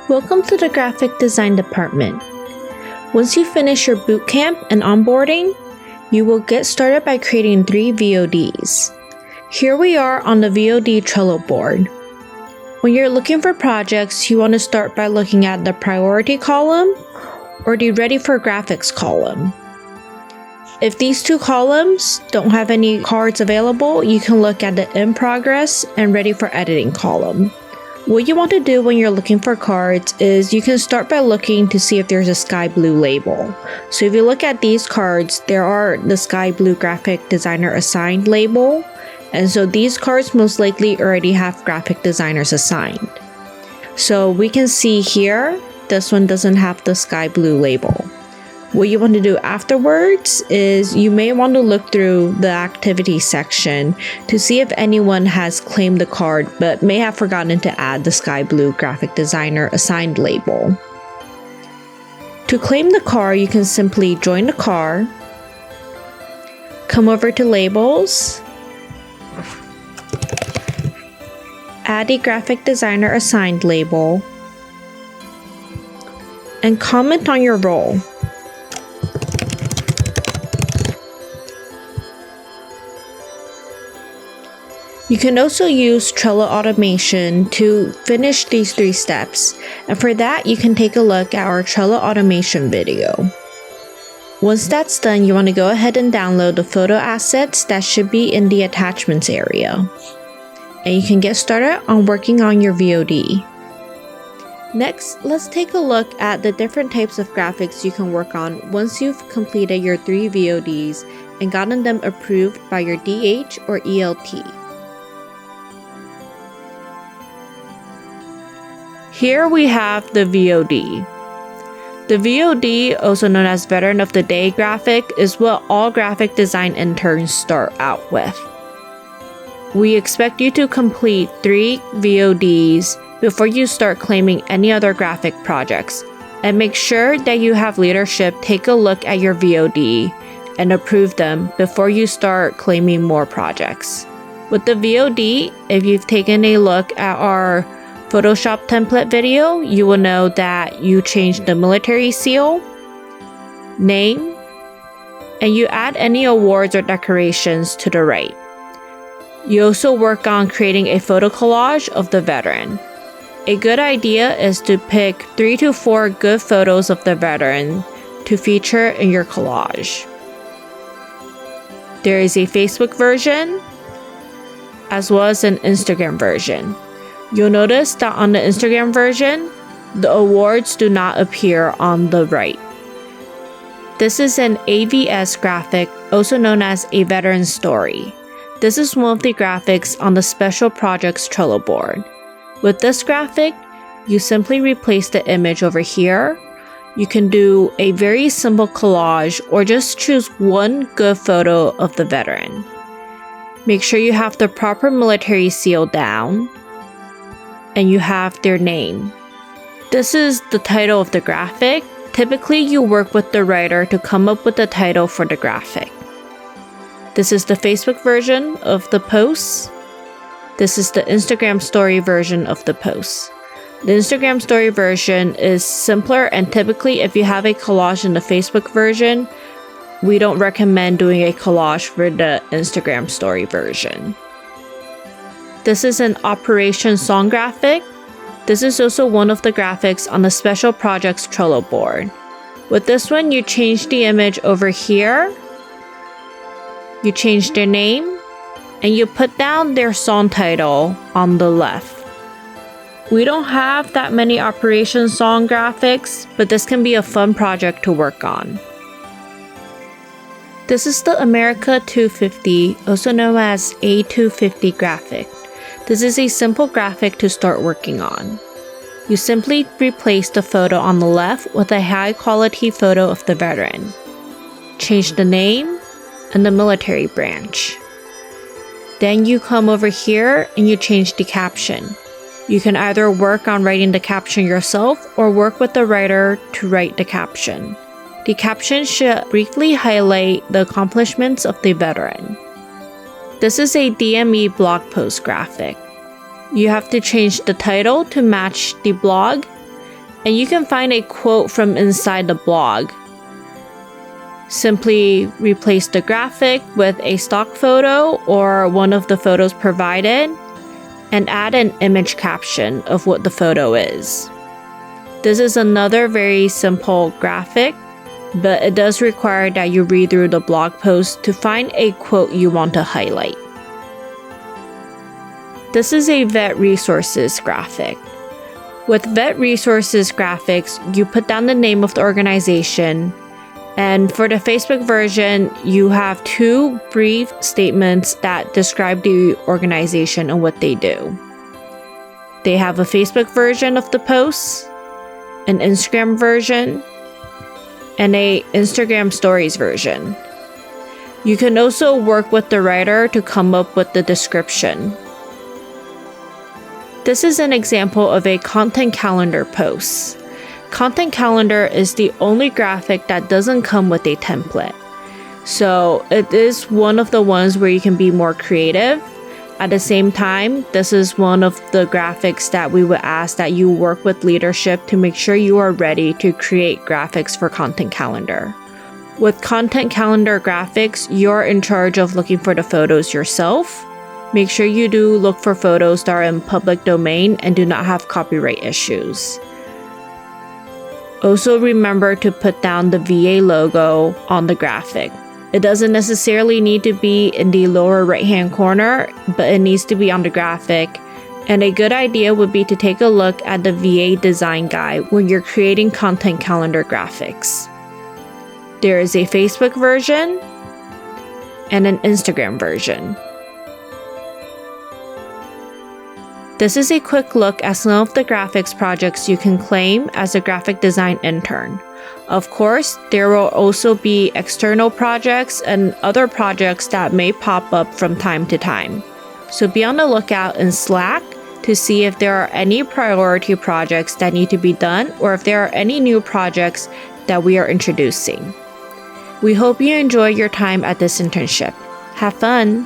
Welcome to the graphic design department. Once you finish your bootcamp and onboarding, you will get started by creating 3 VODs. Here we are on the VOD Trello board. When you're looking for projects, you want to start by looking at the priority column or the ready for graphics column. If these 2 columns don't have any cards available, you can look at the in progress and ready for editing column. What you want to do when you're looking for cards is you can start by looking to see if there's a sky blue label. So if you look at these cards, there are the sky blue graphic designer assigned label. And so these cards most likely already have graphic designers assigned. So we can see here, this one doesn't have the sky blue label. What you want to do afterwards is you may want to look through the activity section to see if anyone has claimed the card but may have forgotten to add the sky blue graphic designer assigned label. To claim the card, you can simply join the card, come over to labels, add the graphic designer assigned label, and comment on your role. You can also use Trello automation to finish these 3 steps, and for that you can take a look at our Trello automation video. Once that's done, you want to go ahead and download the photo assets that should be in the attachments area. And you can get started on working on your VOD. Next, let's take a look at the different types of graphics you can work on once you've completed your 3 VODs and gotten them approved by your DH or ELT. Here we have the VOD. The VOD, also known as Veteran of the Day graphic, is what all graphic design interns start out with. We expect you to complete 3 VODs before you start claiming any other graphic projects, and make sure that you have leadership take a look at your VOD and approve them before you start claiming more projects. With the VOD, if you've taken a look at our Photoshop template video, you will know that you change the military seal, name, and you add any awards or decorations to the right. You also work on creating a photo collage of the veteran. A good idea is to pick 3 to 4 good photos of the veteran to feature in your collage. There is a Facebook version as well as an Instagram version. You'll notice that on the Instagram version, the awards do not appear on the right. This is an AVS graphic, also known as a veteran story. This is one of the graphics on the Special Projects Trello board. With this graphic, you simply replace the image over here. You can do a very simple collage or just choose one good photo of the veteran. Make sure you have the proper military seal down, and you have their name. This is the title of the graphic. Typically, you work with the writer to come up with the title for the graphic. This is the Facebook version of the post. This is the Instagram story version of the post. The Instagram story version is simpler, and typically if you have a collage in the Facebook version, we don't recommend doing a collage for the Instagram story version. This is an Operation Song graphic. This is also one of the graphics on the Special Projects Trello board. With this one, you change the image over here, you change their name, and you put down their song title on the left. We don't have that many Operation Song graphics, but this can be a fun project to work on. This is the America 250, also known as A250 graphic. This is a simple graphic to start working on. You simply replace the photo on the left with a high quality photo of the veteran. Change the name and the military branch. Then you come over here and you change the caption. You can either work on writing the caption yourself or work with the writer to write the caption. The caption should briefly highlight the accomplishments of the veteran. This is a DME blog post graphic. You have to change the title to match the blog and you can find a quote from inside the blog. Simply replace the graphic with a stock photo or one of the photos provided, and add an image caption of what the photo is. This is another very simple graphic, but it does require that you read through the blog post to find a quote you want to highlight. This is a Vet Resources graphic. With Vet Resources graphics, you put down the name of the organization, and for the Facebook version, you have 2 brief statements that describe the organization and what they do. They have a Facebook version of the post, an Instagram version, and a Instagram Stories version. You can also work with the writer to come up with the description. This is an example of a content calendar post. Content calendar is the only graphic that doesn't come with a template. So it is one of the ones where you can be more creative. At the same time, this is one of the graphics that we would ask that you work with leadership to make sure you are ready to create graphics for content calendar. With content calendar graphics, you're in charge of looking for the photos yourself. Make sure you do look for photos that are in public domain and do not have copyright issues. Also remember to put down the VA logo on the graphic. It doesn't necessarily need to be in the lower right-hand corner, but it needs to be on the graphic. And a good idea would be to take a look at the VA design guide when you're creating content calendar graphics. There is a Facebook version and an Instagram version. This is a quick look at some of the graphics projects you can claim as a graphic design intern. Of course, there will also be external projects and other projects that may pop up from time to time. So be on the lookout in Slack to see if there are any priority projects that need to be done or if there are any new projects that we are introducing. We hope you enjoy your time at this internship. Have fun!